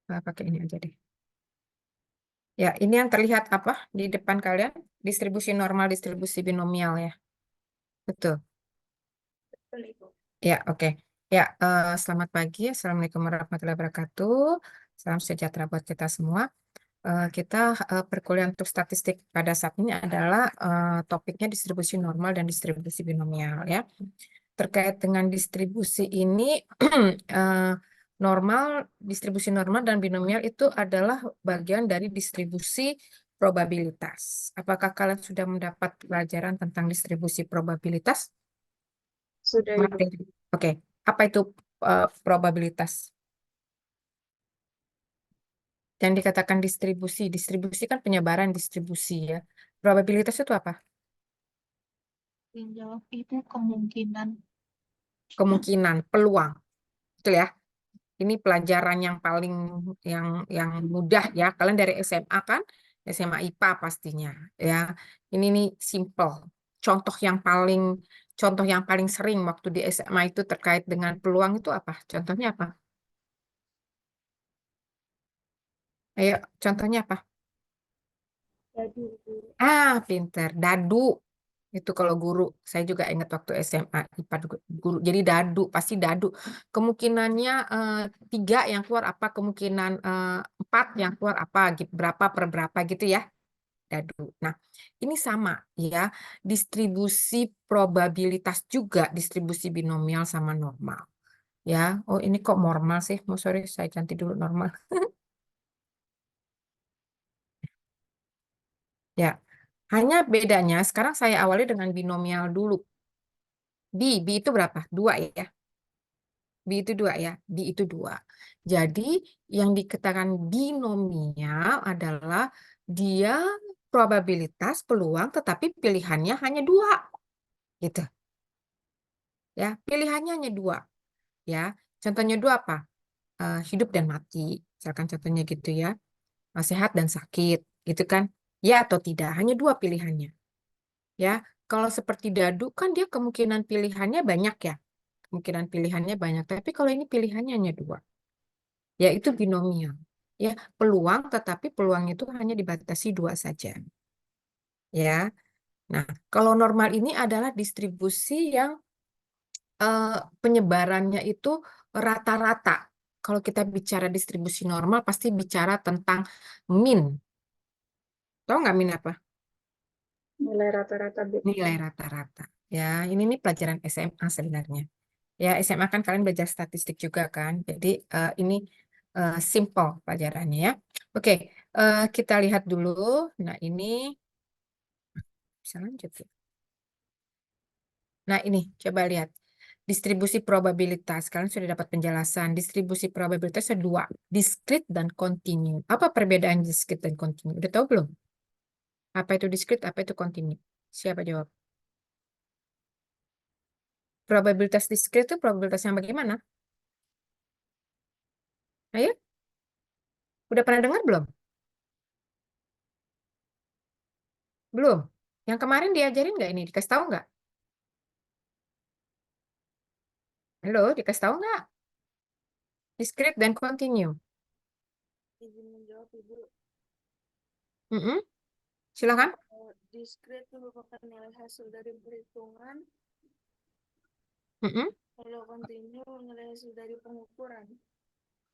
Pakai ini aja deh. Ya, ini yang terlihat apa di depan kalian? Distribusi normal, distribusi binomial ya. Betul. Betul, Ibu. Ya, oke. Ya, selamat pagi. Assalamualaikum warahmatullahi wabarakatuh. Salam sejahtera buat kita semua. Kita perkuliahan untuk statistik pada saat ini adalah topiknya distribusi normal dan distribusi binomial ya. Terkait dengan distribusi ini, eh, distribusi normal dan binomial itu adalah bagian dari distribusi probabilitas. Apakah kalian sudah mendapat pelajaran tentang distribusi probabilitas? Sudah, Ibu. Materi. Oke, apa itu probabilitas? Yang dikatakan distribusi, distribusi kan penyebaran distribusi ya. Probabilitas itu apa? Yang jawab itu kemungkinan. Kemungkinan, peluang, betul ya? Ini pelajaran yang paling yang mudah ya. Kalian dari SMA kan, SMA IPA pastinya ya. Ini nih simple. Contoh yang paling contoh yang paling sering waktu di SMA itu terkait dengan peluang itu apa? Contohnya apa? Ayo, contohnya apa? Jadi, Ibu. Pinter. Dadu. Itu kalau guru, saya juga ingat waktu SMA IPA guru. Jadi dadu, pasti dadu. Kemungkinannya 3 yang keluar apa, kemungkinan 4 yang keluar apa, gitu, berapa per berapa gitu ya, dadu. Nah, ini sama ya, distribusi probabilitas juga, distribusi binomial sama normal. Ya, oh ini kok normal sih? Oh, sorry, saya ganti dulu normal. Ya, hanya bedanya sekarang saya awali dengan binomial dulu. B itu berapa? 2 ya. B itu 2 ya. B itu 2. Jadi yang dikatakan binomial adalah dia probabilitas peluang tetapi pilihannya hanya 2. Gitu. Ya, pilihannya hanya 2. Ya. Contohnya 2 apa? Hidup dan mati. Misalkan contohnya gitu ya. Sehat dan sakit. Gitu kan. Ya atau tidak. Hanya 2 pilihannya. Ya. Kalau seperti dadu kan dia kemungkinan pilihannya banyak ya. Kemungkinan pilihannya banyak. Tapi kalau ini pilihannya hanya 2. Yaitu binomial. Ya, peluang, tetapi peluang itu hanya dibatasi 2 saja. Ya, nah kalau normal ini adalah distribusi yang eh, penyebarannya itu rata-rata. Kalau kita bicara distribusi normal, pasti bicara tentang mean. Tahu nggak mean apa? Nilai rata-rata, Bu. Nilai rata-rata. Ya, ini pelajaran SMA sebenarnya. Ya, SMA kan kalian belajar statistik juga kan. Jadi ini simple pelajarannya ya. Oke, kita lihat dulu. Nah, ini bisa lanjut ya. Nah, ini coba lihat. Distribusi probabilitas. Kalian sudah dapat penjelasan. Distribusi probabilitasnya 2. Discrete dan continue. Apa perbedaan discrete dan continue? Udah tahu belum? Apa itu discrete, apa itu continue? Siapa jawab? Probabilitas discrete itu probabilitas yang bagaimana? Ayo, udah pernah dengar belum? Belum. Yang kemarin diajarin nggak ini? Dikasih tahu nggak? Halo, dikasih tahu nggak? Discrete dan continue. Izin menjawab, Ibu. Mm-mm. Silakan. Diskret merupakan nilai hasil dari perhitungan. Mm-mm. Kalau kontinu, nilai hasil dari pengukuran.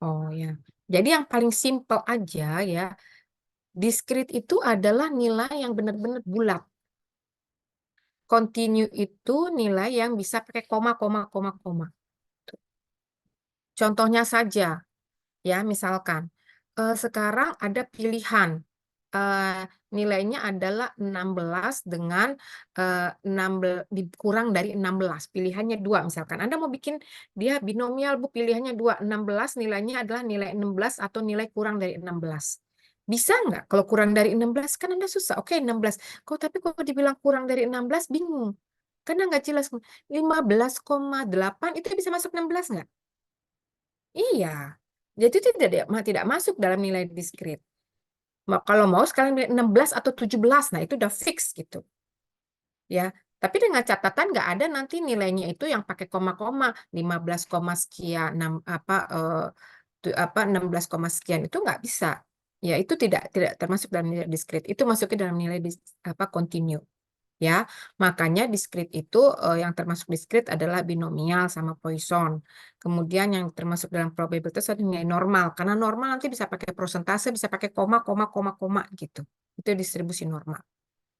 Oh ya. Jadi yang paling simple aja ya, discrete itu adalah nilai yang benar-benar bulat. Continue itu nilai yang bisa pakai koma, koma, koma, koma. Contohnya saja, ya misalkan sekarang ada pilihan eh, nilainya adalah 16 dengan 16 dikurang dari 16. Pilihannya 2 misalkan. Anda mau bikin dia binomial, Bu, pilihannya 2. 16 nilainya adalah nilai 16 atau nilai kurang dari 16. Bisa nggak? Kalau kurang dari 16 kan Anda susah. Oke, 16. Tapi kalau dibilang kurang dari 16 bingung. Karena nggak jelas. 15,8 itu bisa masuk 16 nggak? Iya. Jadi itu tidak masuk dalam nilai diskrit. Kalau mau sekalian pilih 16 atau 17, nah itu udah fix gitu. Ya. Tapi dengan catatan nggak ada nanti nilainya itu yang pakai koma-koma 15, sekian 6 apa apa 16, sekian itu nggak bisa. Ya, itu tidak termasuk dalam nilai diskrit. Itu masuknya dalam nilai apa continue. Ya, makanya diskrit itu yang termasuk diskrit adalah binomial sama Poisson. Kemudian yang termasuk dalam probabilitas adalah nilai normal. Karena normal nanti bisa pakai prosentase, bisa pakai koma, koma, koma, koma gitu. Itu distribusi normal.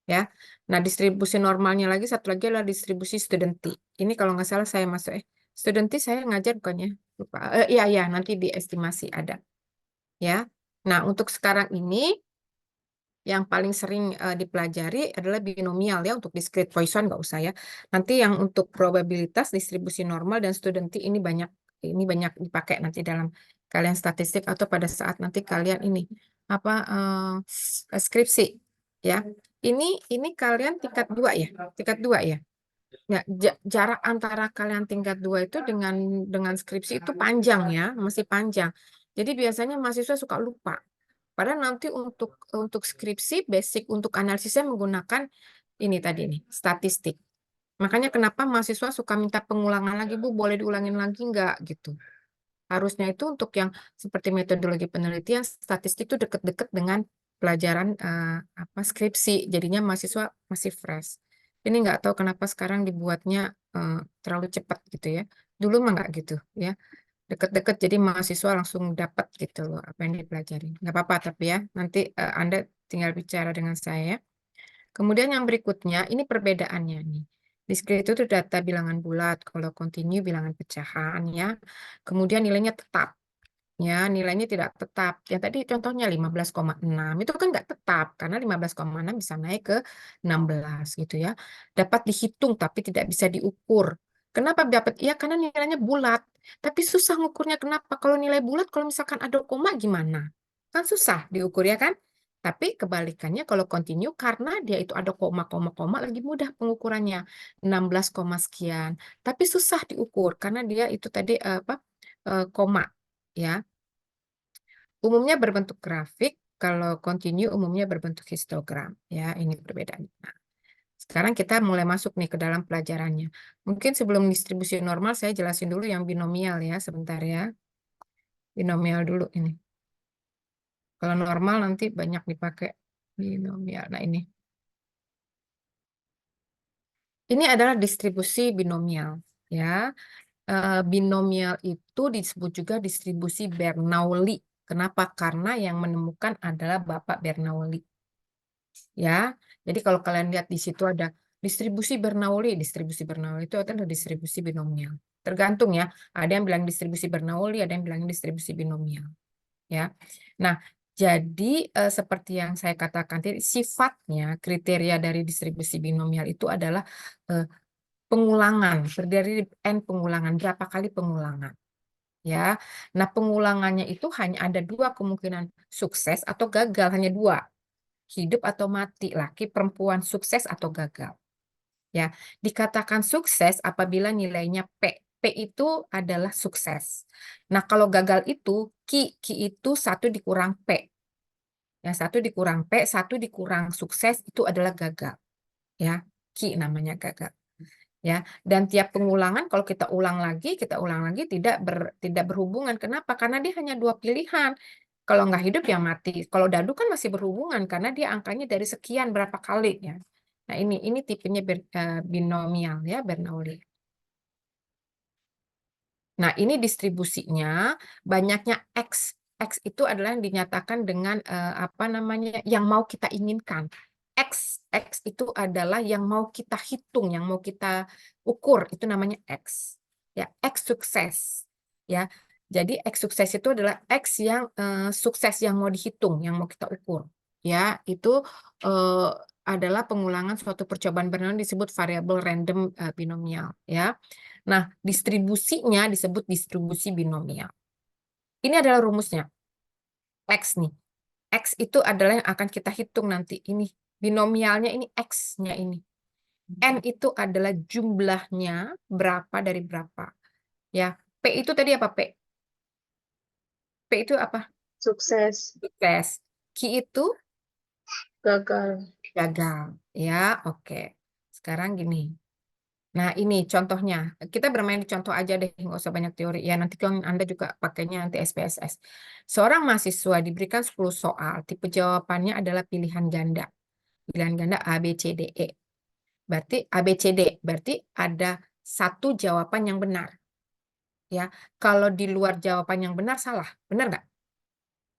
Ya, nah distribusi normalnya lagi satu lagi adalah distribusi studenti. Ini kalau nggak salah saya masuk studenti saya ngajar bukannya lupa. Iya iya nanti di estimasi ada. Ya, nah untuk sekarang ini yang paling sering dipelajari adalah binomial ya untuk discrete Poisson nggak usah ya. Nanti yang untuk probabilitas distribusi normal dan studenti ini banyak dipakai nanti dalam kalian statistik atau pada saat nanti kalian ini apa skripsi ya. Ini kalian tingkat 2 ya, tingkat 2 ya. Ya, jarak antara kalian tingkat 2 itu dengan skripsi itu panjang ya, masih panjang. Jadi biasanya mahasiswa suka lupa. Padahal nanti untuk skripsi basic untuk analisisnya menggunakan ini tadi nih, statistik. Makanya kenapa mahasiswa suka minta pengulangan lagi, Bu, boleh diulangin lagi nggak gitu. Harusnya itu untuk yang seperti metodologi penelitian, statistik itu deket-deket dengan pelajaran apa skripsi. Jadinya mahasiswa masih fresh. Ini nggak tahu kenapa sekarang dibuatnya terlalu cepat gitu ya. Dulu mah nggak gitu ya. Deket-deket jadi mahasiswa langsung dapat gitu loh apa yang dipelajari. Nggak apa-apa tapi ya nanti Anda tinggal bicara dengan saya. Kemudian yang berikutnya ini perbedaannya nih. Discrete itu data bilangan bulat, kalau continue bilangan pecahan ya. Kemudian nilainya tetap. Ya, nilainya tidak tetap. Yang tadi contohnya 15,6 itu kan nggak tetap karena 15,6 bisa naik ke 16 gitu ya. Dapat dihitung tapi tidak bisa diukur. Kenapa dapat? Ya karena nilainya bulat. Tapi susah ngukurnya kenapa? Kalau nilai bulat kalau misalkan ada koma gimana? Kan susah diukur ya kan? Tapi kebalikannya kalau continue karena dia itu ada koma, koma, koma lagi mudah pengukurannya. 16, sekian. Tapi susah diukur karena dia itu tadi apa? Koma ya. Umumnya berbentuk grafik, kalau continue umumnya berbentuk histogram. Ya, ini perbedaannya. Nah, sekarang kita mulai masuk nih ke dalam pelajarannya. Mungkin sebelum distribusi normal, saya jelasin dulu yang binomial ya, sebentar ya. Binomial dulu ini. Kalau normal nanti banyak dipakai binomial. Nah, ini. Ini adalah distribusi binomial. Ya, binomial itu disebut juga distribusi Bernoulli. Kenapa? Karena yang menemukan adalah Bapak Bernoulli. Ya, jadi kalau kalian lihat di situ ada distribusi Bernoulli itu adalah distribusi binomial. Tergantung ya, ada yang bilang distribusi Bernoulli, ada yang bilang distribusi binomial. Ya, nah jadi seperti yang saya katakan tadi, sifatnya kriteria dari distribusi binomial itu adalah eh, pengulangan, terdiri dari n pengulangan, berapa kali pengulangan. Ya, nah pengulangannya itu hanya ada dua kemungkinan sukses atau gagal, hanya dua hidup atau mati, laki, perempuan, sukses atau gagal. Ya, dikatakan sukses apabila nilainya P. P itu adalah sukses. Nah, kalau gagal itu Ki itu satu dikurang P. Ya, satu dikurang P, satu dikurang sukses itu adalah gagal. Ya, Ki namanya gagal. Ya, dan tiap pengulangan kalau kita ulang lagi tidak berhubungan. Kenapa? Karena dia hanya dua pilihan. Kalau nggak hidup ya mati. Kalau dadu kan masih berhubungan karena dia angkanya dari sekian berapa kali ya. Nah, ini tipenya binomial ya, Bernoulli. Nah, ini distribusinya banyaknya X. X itu adalah yang dinyatakan dengan apa namanya yang mau kita inginkan. X itu adalah yang mau kita hitung, yang mau kita ukur, itu namanya X. Ya, X sukses. Ya. Jadi X sukses itu adalah X yang sukses yang mau dihitung, yang mau kita ukur. Ya, itu eh, adalah pengulangan suatu percobaan Bernoulli disebut variabel random binomial, ya. Nah, distribusinya disebut distribusi binomial. Ini adalah rumusnya. X nih. X itu adalah yang akan kita hitung nanti. Ini binomialnya ini X-nya ini. N itu adalah jumlahnya berapa dari berapa. Ya, P itu tadi apa P? P itu apa? Sukses. Sukses. Q itu Gagal. gagal. Ya, oke. Sekarang gini. Nah, ini contohnya. Kita bermain di contoh aja deh, nggak usah banyak teori. Ya, nanti kan Anda juga pakainya nanti SPSS. Seorang mahasiswa diberikan 10 soal. Tipe jawabannya adalah pilihan ganda. Pilihan ganda A, B, C, D, E. Berarti A, B, C, D. Berarti ada satu jawaban yang benar. Ya, kalau di luar jawaban yang benar, salah. Benar nggak?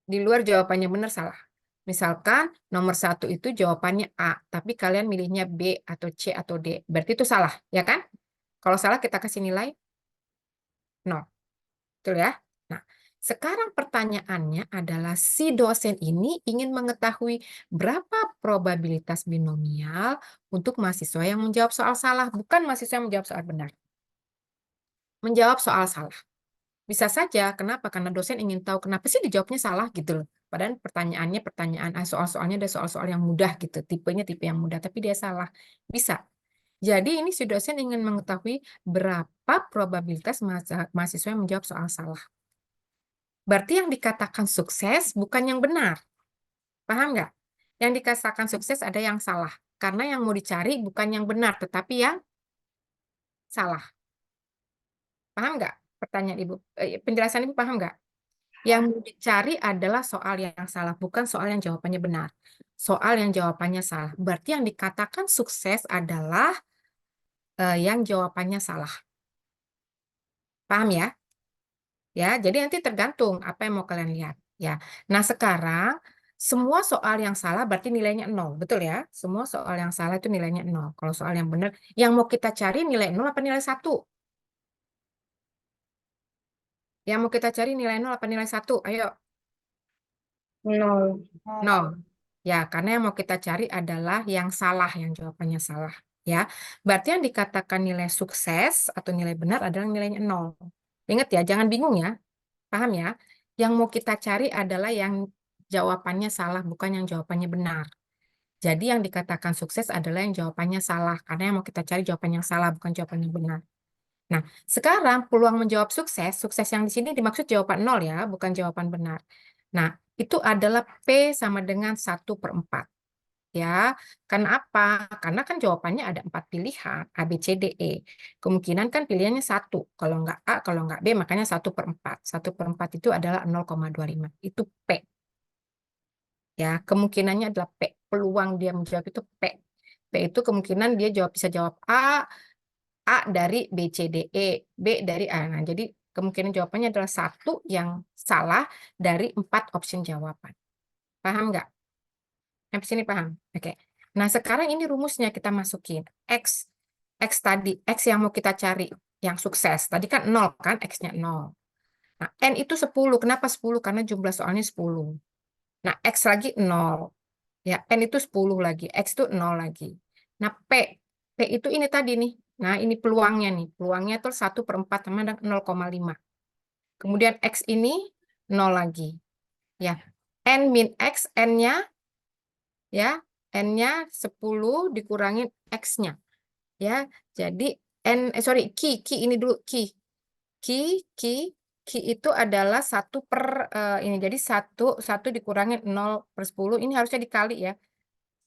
Di luar jawabannya benar, salah. Misalkan nomor satu itu jawabannya A, tapi kalian milihnya B atau C atau D. Berarti itu salah, ya kan? Kalau salah kita kasih nilai 0. Betul ya? Nah, sekarang pertanyaannya adalah si dosen ini ingin mengetahui berapa probabilitas binomial untuk mahasiswa yang menjawab soal salah, bukan mahasiswa yang menjawab soal benar. Menjawab soal salah. Bisa saja, kenapa? Karena dosen ingin tahu kenapa sih dijawabnya salah gitu loh. Padahal pertanyaannya soal-soalnya ada soal-soal yang mudah gitu, tipenya tipe yang mudah, tapi dia salah. Bisa. Jadi ini si dosen ingin mengetahui berapa probabilitas mahasiswa yang menjawab soal salah. Berarti yang dikatakan sukses bukan yang benar. Paham nggak? Yang dikatakan sukses ada yang salah. Karena yang mau dicari bukan yang benar, tetapi yang salah. Paham nggak? Pertanyaan Ibu. Penjelasan Ibu paham nggak? Yang mau dicari adalah soal yang salah, bukan soal yang jawabannya benar. Soal yang jawabannya salah. Berarti yang dikatakan sukses adalah yang jawabannya salah. Paham ya? Ya, jadi nanti tergantung apa yang mau kalian lihat. Ya. Nah, sekarang semua soal yang salah berarti nilainya 0, betul ya? Semua soal yang salah itu nilainya 0. Kalau soal yang benar, yang mau kita cari nilai 0 apa nilai 1? Yang mau kita cari nilai 0 apa nilai 1? Ayo, Nol. 0. Ya, karena yang mau kita cari adalah yang salah, yang jawabannya salah. Ya, berarti yang dikatakan nilai sukses atau nilai benar adalah nilainya 0. Ingat ya, jangan bingung ya. Paham ya? Yang mau kita cari adalah yang jawabannya salah, bukan yang jawabannya benar. Jadi yang dikatakan sukses adalah yang jawabannya salah, karena yang mau kita cari jawaban yang salah, bukan jawaban yang benar. Nah, sekarang peluang menjawab sukses, sukses yang di sini dimaksud jawaban 0 ya, bukan jawaban benar. Nah, itu adalah P sama dengan 1/4. Ya, karena apa? Karena kan jawabannya ada 4 pilihan, A, B, C, D, E. Kemungkinan kan pilihannya satu. Kalau nggak A, kalau nggak B, makanya 1/4. 1/4 itu adalah 0,25. Itu P. Ya, kemungkinannya adalah P. Peluang dia menjawab itu P. P itu kemungkinan dia bisa jawab A dari B, C, D, E, B dari A. Nah, jadi kemungkinan jawabannya adalah satu yang salah dari 4 option jawaban. Paham nggak? Sampai sini paham? Oke. Nah, sekarang ini rumusnya kita masukin. X. X tadi. X yang mau kita cari. Yang sukses. Tadi kan 0 kan? X-nya 0. Nah, N itu 10. Kenapa 10? Karena jumlah soalnya 10. Nah, X lagi 0. Ya, N itu 10 lagi. X itu 0 lagi. Nah, P. P itu ini tadi nih. Nah, ini peluangnya nih. Peluangnya itu 1/4 sama dengan 0,5. Kemudian X ini 0 lagi. Ya. N min X, N-nya ya, N-nya 10 dikurangin X-nya. Ya, jadi sorry, Ki ini dulu, Ki, Ki, Ki itu adalah 1/, ini. Jadi satu dikurangin 0/10, ini harusnya dikali ya.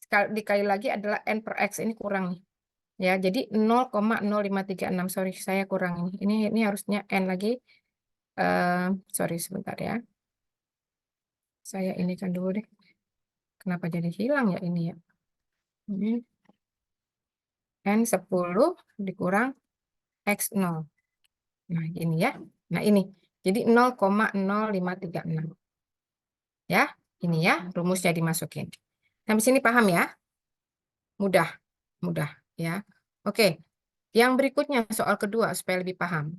Dikali lagi adalah N per X, ini kurang nih. Ya, jadi 0,0536, sorry, saya kurang ini. Ini harusnya N lagi. Sorry, sebentar ya. Saya ini kan dulu deh. Kenapa jadi hilang ya ini ya? Ini N 10 dikurang X0. Nah, ini ya. Nah, ini. Jadi 0,0536. Ya, ini ya, rumusnya dimasukin. Sampai sini paham ya? Mudah, mudah ya. Oke, yang berikutnya soal kedua supaya lebih paham.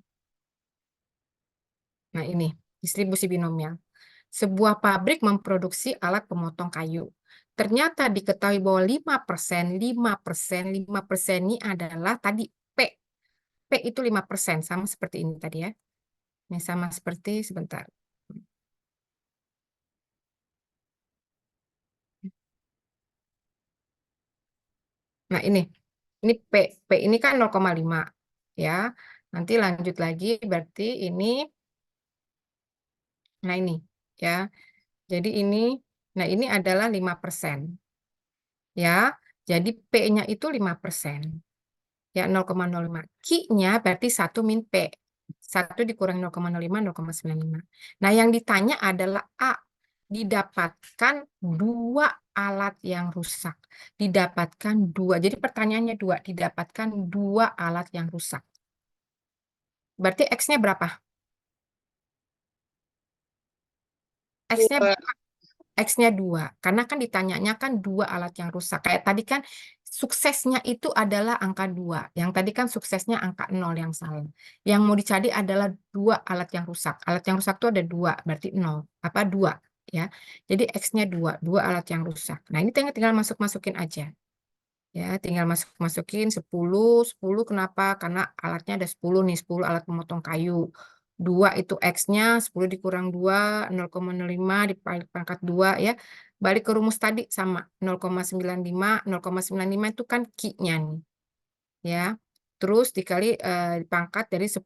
Nah, ini distribusi binomial. Sebuah pabrik memproduksi alat pemotong kayu. Ternyata diketahui bahwa 5%, 5%, 5% ini adalah tadi P. P itu 5%, sama seperti ini tadi ya. Ini sama seperti sebentar. Nah, ini P. P ini kan 0,5 ya. Nanti lanjut lagi berarti ini, nah ini ya. Jadi nah ini adalah 5% ya. Jadi P-nya itu 5%. Ya, 0,05. Q-nya berarti 1 min P. 1 dikurangi 0,05, 0,95. Nah, yang ditanya adalah A. Didapatkan dua alat yang rusak. Didapatkan dua. Jadi pertanyaannya dua. Didapatkan dua alat yang rusak. Berarti X-nya berapa? X-nya Dua. X-nya 2. Karena kan ditanyanya kan dua alat yang rusak. Kayak tadi kan suksesnya itu adalah angka 2. Yang tadi kan suksesnya angka 0 yang salah. Yang mau dicari adalah dua alat yang rusak. Alat yang rusak itu ada dua, berarti 0. Apa 2? Ya. Jadi X-nya 2. Dua alat yang rusak. Nah ini tinggal masuk-masukin aja. Ya, tinggal masukin 10. 10 kenapa? Karena alatnya ada 10 nih, 10 alat memotong kayu. 2 itu X-nya, 10 dikurang 2, 0,05 dipangkat 2 ya. Balik ke rumus tadi sama 0,95, 0,95 itu kan Q-nya nih. Ya. Terus dipangkat dari 10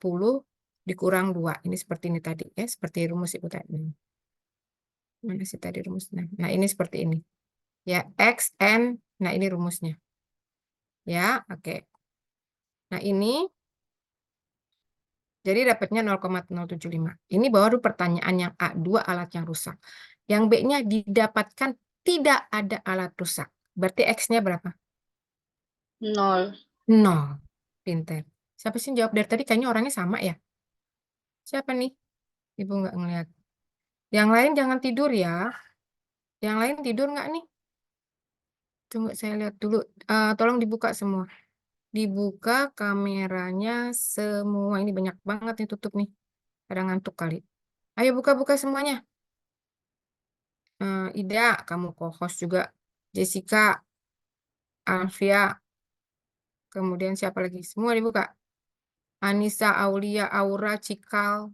dikurang 2. Ini seperti ini tadi ya, seperti rumus itu tadi. Mana sih tadi rumusnya? Nah, ini seperti ini. Ya, X, N. Nah, ini rumusnya. Ya, oke. Nah, ini jadi dapatnya 0,075. Ini baru pertanyaan yang A, dua alat yang rusak. Yang B-nya didapatkan tidak ada alat rusak. Berarti X-nya berapa? Nol. 0. Pinter. Siapa sih yang jawab dari tadi? Kayaknya orangnya sama ya. Siapa nih? Ibu nggak ngeliat. Yang lain jangan tidur ya. Yang lain tidur nggak nih? Tunggu saya lihat dulu. Tolong dibuka semua. Dibuka kameranya semua. Ini banyak banget nih tutup nih. Pada ngantuk kali. Ayo buka-buka semuanya. Ida, kamu co-host juga. Jessica, Alfia, kemudian siapa lagi? Semua dibuka. Anissa, Aulia, Aura, Cikal,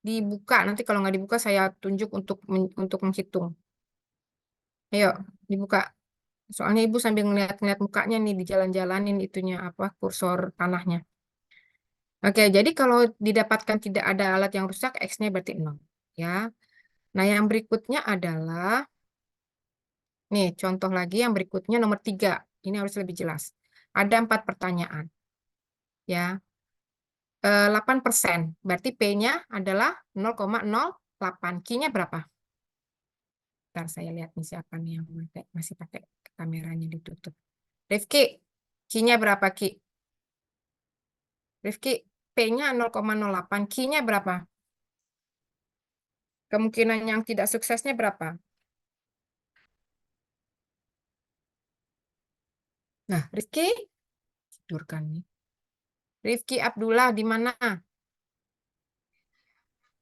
dibuka. Nanti kalau nggak dibuka saya tunjuk untuk menghitung. Ayo, dibuka. Soalnya ibu sambil ngeliat-ngeliat mukanya nih dijalan-jalanin itunya apa kursor panahnya. Oke, jadi kalau didapatkan tidak ada alat yang rusak, X-nya berarti 0. Ya. Nah, yang berikutnya adalah nih, contoh lagi yang berikutnya nomor 3. Ini harus lebih jelas. Ada 4 pertanyaan. Ya, 8%. Berarti P-nya adalah 0,08. Q-nya berapa? Ntar saya lihat nih siapa nih yang masih pakai kameranya ditutup. Rifki, Q-nya berapa, Ki? Rifki, P-nya 0,08. Q-nya berapa? Kemungkinan yang tidak suksesnya berapa? Nah, Rifki, tidur kan nih. Rifki Abdullah di mana?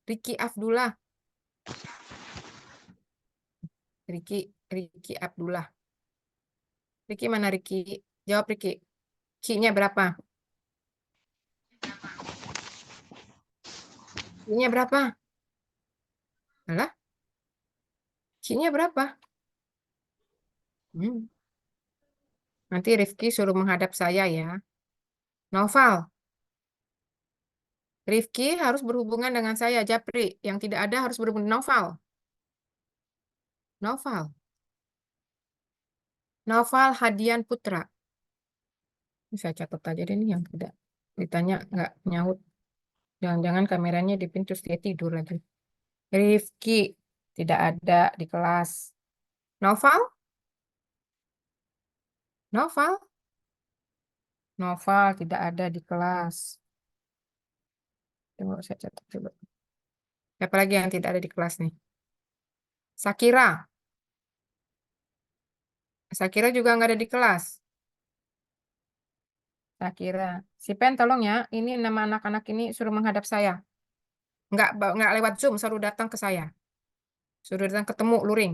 Riki Abdullah. Riki Abdullah. Riki mana Riki? Jawab Riki. Q-nya berapa? Q-nya berapa? Alah, Q-nya berapa? Hmm. Nanti Rifki suruh menghadap saya ya. Noval, Rifki harus berhubungan dengan saya, Japri. Yang tidak ada harus berhubungan Noval. Noval. Noval Hadian Putra. Ini saya catat aja deh nih yang tidak. Ditanya nggak nyaut. Jangan-jangan kameranya di pintu dia tidur lagi. Rifki tidak ada di kelas. Noval? Noval? Noval tidak ada di kelas. Tunggu saya catat dulu. Siapa lagi yang tidak ada di kelas nih? Sakira. Sakira juga nggak ada di kelas. Sakira. Si Pen tolong ya. Ini nama anak-anak ini suruh menghadap saya. Nggak lewat Zoom, suruh datang ke saya. Suruh datang ketemu luring.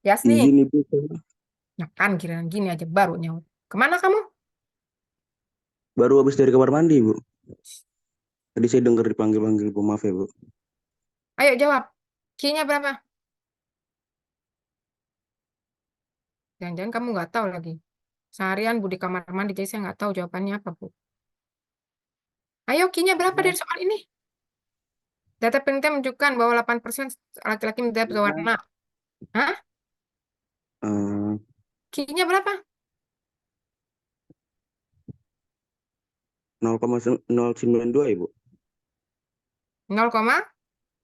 Yasni. Izin Ibu, Nah kan kira gini aja baru nyaut. Kemana kamu? baru habis dari kamar mandi, Bu. Tadi saya dengar dipanggil-panggil, Bu. Maaf ya, Bu. Ayo jawab. Q-nya berapa? Jangan-jangan kamu nggak tahu lagi. Seharian Bu di kamar mandi, jadi saya nggak tahu jawabannya apa, Bu. Ayo, Q-nya berapa dari soal ini? Data penelitian menunjukkan bahwa 8% laki-laki mendapatkan berwarna. Hah? Eh, Q-nya berapa? 0,092 Ibu. 0,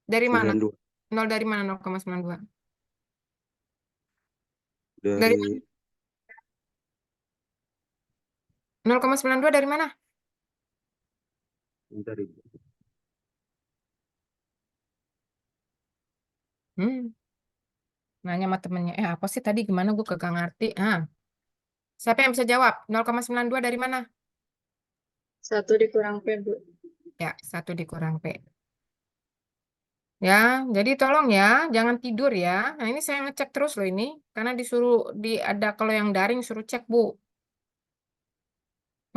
dari mana? 92 0 dari mana 0,92? Dari dari 0,92 dari mana? bentar Ibu. Hmm, nanya sama temennya. Apa sih tadi gimana gue kagak ngerti. Siapa yang bisa jawab? 0,92 dari mana? 1 dikurang P, Bu. Ya, 1 dikurang P. Ya, jadi tolong ya, jangan tidur ya. Nah, ini saya ngecek terus loh ini. Karena disuruh, ada kalau yang daring suruh cek, Bu.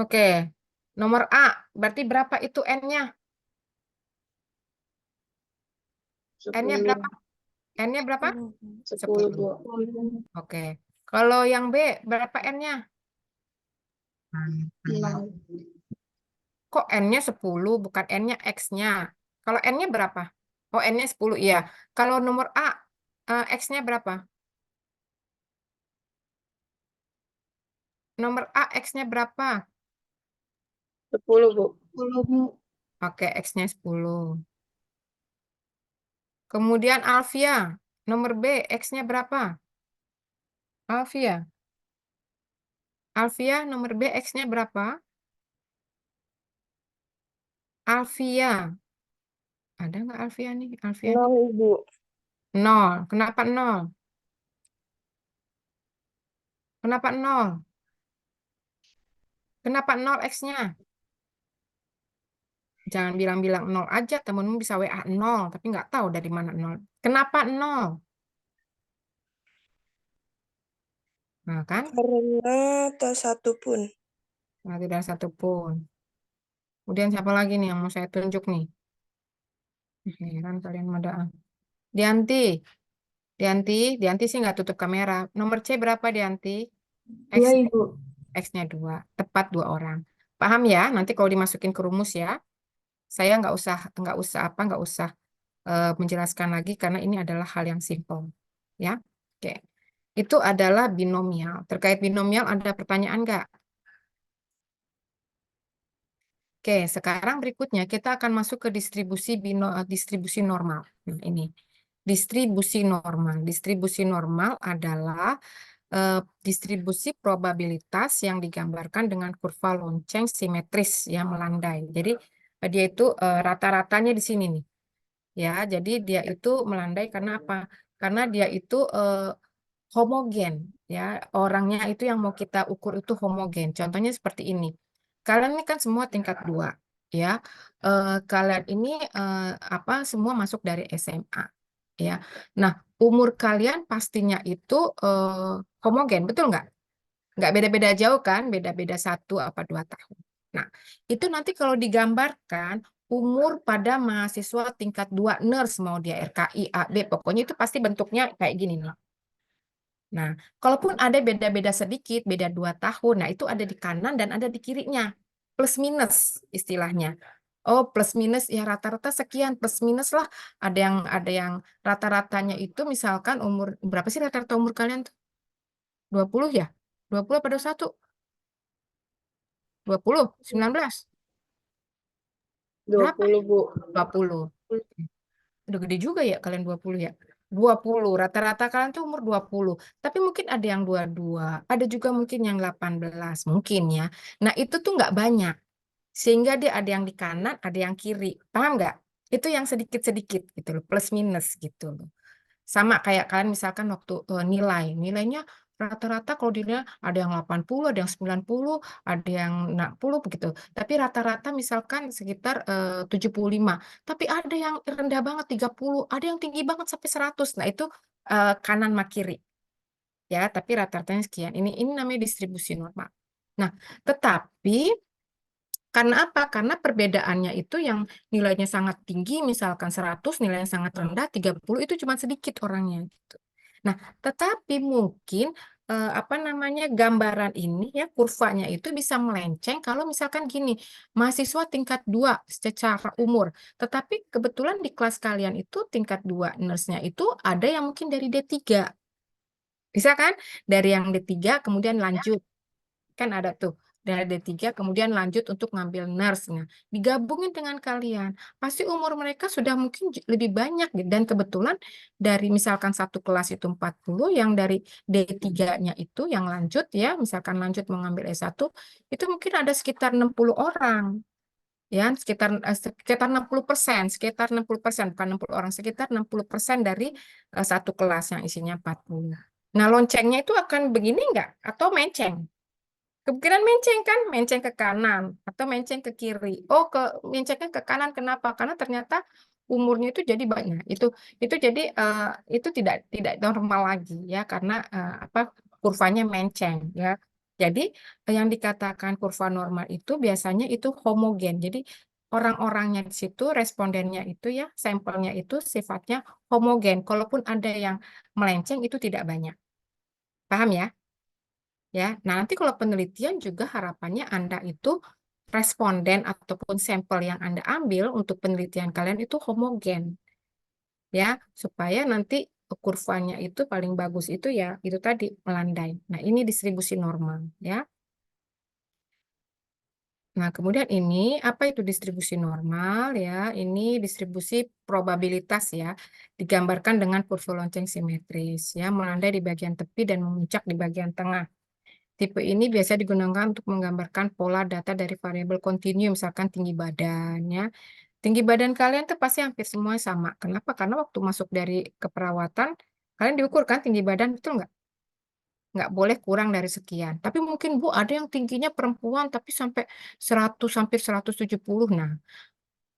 Oke, nomor A. Berarti berapa itu N-nya? N-nya 10. berapa? N-nya berapa? 10, 10. Bu. Oke. Kalau yang B, berapa N-nya? 0. Kok N-nya 10, bukan N-nya X-nya. Kalau N-nya berapa? Oh, N-nya 10, iya. Kalau nomor A, X-nya berapa? Nomor A, X-nya berapa? 10, Bu. 10, Bu. Oke, X-nya 10. Kemudian Alfia, nomor B, X-nya berapa? Alfia. Alfia, nomor B, X-nya berapa? Alfia. Ada nggak Alfia nih? Alfia nih. 0, Ibu. 0. Kenapa 0? Kenapa 0? Kenapa 0 X-nya? Jangan bilang-bilang 0 aja, temenmu bisa WA 0, tapi nggak tahu dari mana 0. Kenapa 0? Nah, kan? Karena tak satu pun. Nah, tidak satu pun. Kemudian siapa lagi nih yang mau saya tunjuk nih? Heran kalian pada. Dianti. Dianti. Dianti sih nggak tutup kamera. Nomor C berapa Dianti? X, 2, Ibu. X-nya 2. Tepat 2 orang. Paham ya? Nanti kalau dimasukin ke rumus ya. Saya nggak usah menjelaskan lagi karena ini adalah hal yang simpel. Ya. Oke. Itu adalah binomial. Terkait binomial ada pertanyaan nggak? Oke, sekarang berikutnya kita akan masuk ke distribusi normal. Nah, ini distribusi normal. Distribusi normal adalah distribusi probabilitas yang digambarkan dengan kurva lonceng simetris yang melandai. Jadi dia itu rata-ratanya di sini nih. Ya, jadi dia itu melandai karena apa? Karena dia itu homogen, ya. Orangnya itu yang mau kita ukur itu homogen. Contohnya seperti ini. Kalian ini kan semua tingkat 2, ya. Kalian ini apa semua masuk dari SMA, ya. Nah, umur kalian pastinya itu homogen, betul nggak? Nggak beda-beda jauh kan? Beda-beda 1 apa 2 tahun. Nah, itu nanti kalau digambarkan umur pada mahasiswa tingkat 2 nurse mau dia RKI, AB, pokoknya itu pasti bentuknya kayak gini nih. Nah, kalaupun ada beda-beda sedikit, beda 2 tahun, nah itu ada di kanan dan ada di kirinya. Plus minus istilahnya. Oh, plus minus ya rata-rata sekian, plus minus lah. Ada yang rata-ratanya itu misalkan umur berapa sih rata-rata umur kalian tuh? 20 ya? 20 apa 21? 20, 19. Berapa? 20, Bu. 20. Udah gede juga ya kalian 20 ya. 20. Rata-rata kalian tuh umur 20. Tapi mungkin ada yang 22. Ada juga mungkin yang 18. Mungkin ya. Nah itu tuh nggak banyak. Sehingga dia ada yang di kanan, ada yang kiri. Paham nggak? Itu yang sedikit-sedikit gitu loh. Plus minus gitu loh. Sama kayak kalian misalkan waktu nilainya rata-rata kalau dilihat ada yang 80, ada yang 90, ada yang 60 begitu. Tapi rata-rata misalkan sekitar 75. Tapi ada yang rendah banget 30, ada yang tinggi banget sampai 100. Nah, itu kanan sama kiri. Ya, tapi rata-ratanya sekian. Ini namanya distribusi normal. Nah, tetapi karena apa? Karena perbedaannya itu yang nilainya sangat tinggi, misalkan 100, nilainya sangat rendah, 30 itu cuma sedikit orangnya. Gitu. Nah, tetapi mungkin apa namanya gambaran ini ya kurvanya itu bisa melenceng kalau misalkan gini, mahasiswa tingkat 2 secara umur, tetapi kebetulan di kelas kalian itu tingkat 2 nurse-nya itu ada yang mungkin dari D3. Bisa kan? Dari yang D3 kemudian lanjut. Kan ada tuh. dari D3 kemudian lanjut untuk ngambil nurse. Nah, digabungin dengan kalian. Pasti umur mereka sudah mungkin lebih banyak gitu. Dan kebetulan dari misalkan satu kelas itu 40, yang dari D3-nya itu yang lanjut ya, misalkan lanjut mengambil S1, itu mungkin ada sekitar 60 orang. Ya, sekitar 60%, bukan 60 orang, sekitar 60% dari satu kelas yang isinya 40. Nah, loncengnya itu akan begini enggak? Atau menceng? Kemungkinan menceng kan, menceng ke kanan atau menceng ke kiri. Oh, mencengnya ke kanan kenapa? Karena ternyata umurnya itu jadi banyak. Itu jadi itu tidak normal lagi ya karena apa kurvanya menceng ya. Jadi yang dikatakan kurva normal itu biasanya itu homogen. Jadi orang-orangnya di situ, respondennya itu ya, sampelnya itu sifatnya homogen. Kalaupun ada yang melenceng itu tidak banyak. Paham ya? Ya, nah nanti kalau penelitian juga harapannya Anda itu responden ataupun sampel yang Anda ambil untuk penelitian kalian itu homogen, ya, supaya nanti kurvanya itu paling bagus itu ya itu tadi melandai. Nah, ini distribusi normal, ya. Nah, kemudian ini apa itu distribusi normal ya? Ini distribusi probabilitas ya, digambarkan dengan kurva lonceng simetris ya, melandai di bagian tepi dan memuncak di bagian tengah. Tipe ini biasa digunakan untuk menggambarkan pola data dari variabel kontinu, misalkan tinggi badan ya. Tinggi badan kalian tuh pasti hampir semua sama. Kenapa? Karena waktu masuk dari keperawatan, kalian diukur kan tinggi badan, betul nggak? Nggak boleh kurang dari sekian. Tapi mungkin Bu ada yang tingginya perempuan tapi sampai 100, hampir 170. Nah,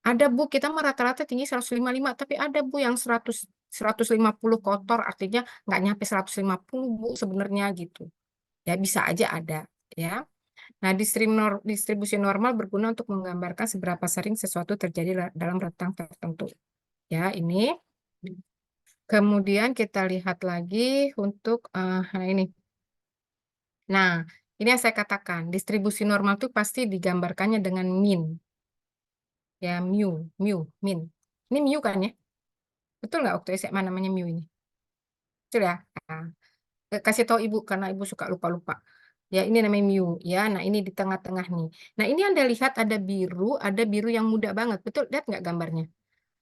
ada Bu, kita mah rata-rata tinggi 155, tapi ada Bu yang 150 kotor, artinya nggak nyampe 150 Bu sebenarnya gitu. Ya bisa aja ada ya. Nah, distribusi normal berguna untuk menggambarkan seberapa sering sesuatu terjadi dalam rentang tertentu. Ya, ini. Kemudian kita lihat lagi untuk nah ini. Nah, ini yang saya katakan, distribusi normal itu pasti digambarkannya dengan min. Ya, min. Ini mu kan ya? Betul nggak waktu SMA namanya mu ini? Betul ya? Nah, kasih tahu Ibu karena Ibu suka lupa-lupa. Ya, ini namanya mu ya. Nah, ini di tengah-tengah nih. Nah, ini Anda lihat ada biru yang muda banget. Betul, lihat nggak gambarnya?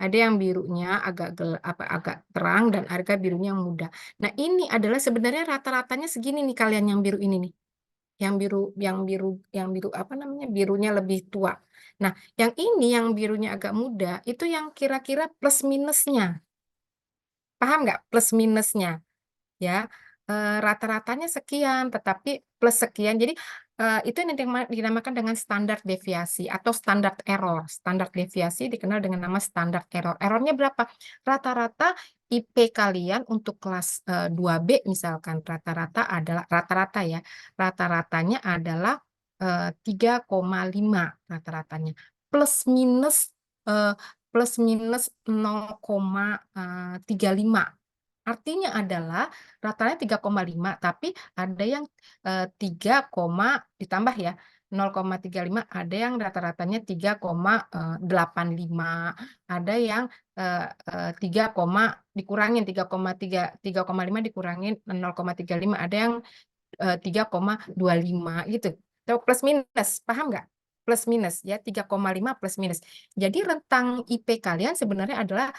Ada yang birunya agak agak terang dan ada birunya yang muda. Nah, ini adalah sebenarnya rata-ratanya segini nih kalian yang biru ini nih. Yang biru apa namanya? Birunya lebih tua. Nah, yang ini yang birunya agak muda itu yang kira-kira plus minusnya. Paham nggak plus minusnya? Ya, rata-ratanya sekian, tetapi plus sekian. Jadi itu yang dinamakan dengan standar deviasi atau standar error. Standar deviasi dikenal dengan nama standar error. Errornya berapa? Rata-rata IP kalian untuk kelas 2B misalkan rata-rata ya. Rata-ratanya adalah 3,5 rata-ratanya. Plus minus eh, plus minus 0,35. Artinya adalah ratanya 3,5, tapi ada yang 3, ditambah ya 0,35, ada yang rata-ratanya 3,85, ada yang 3, dikurangin 3,5 dikurangin 0,35, ada yang 3,25 gitu. Tahu plus minus, paham nggak? Plus minus ya 3,5 plus minus. Jadi rentang IP kalian sebenarnya adalah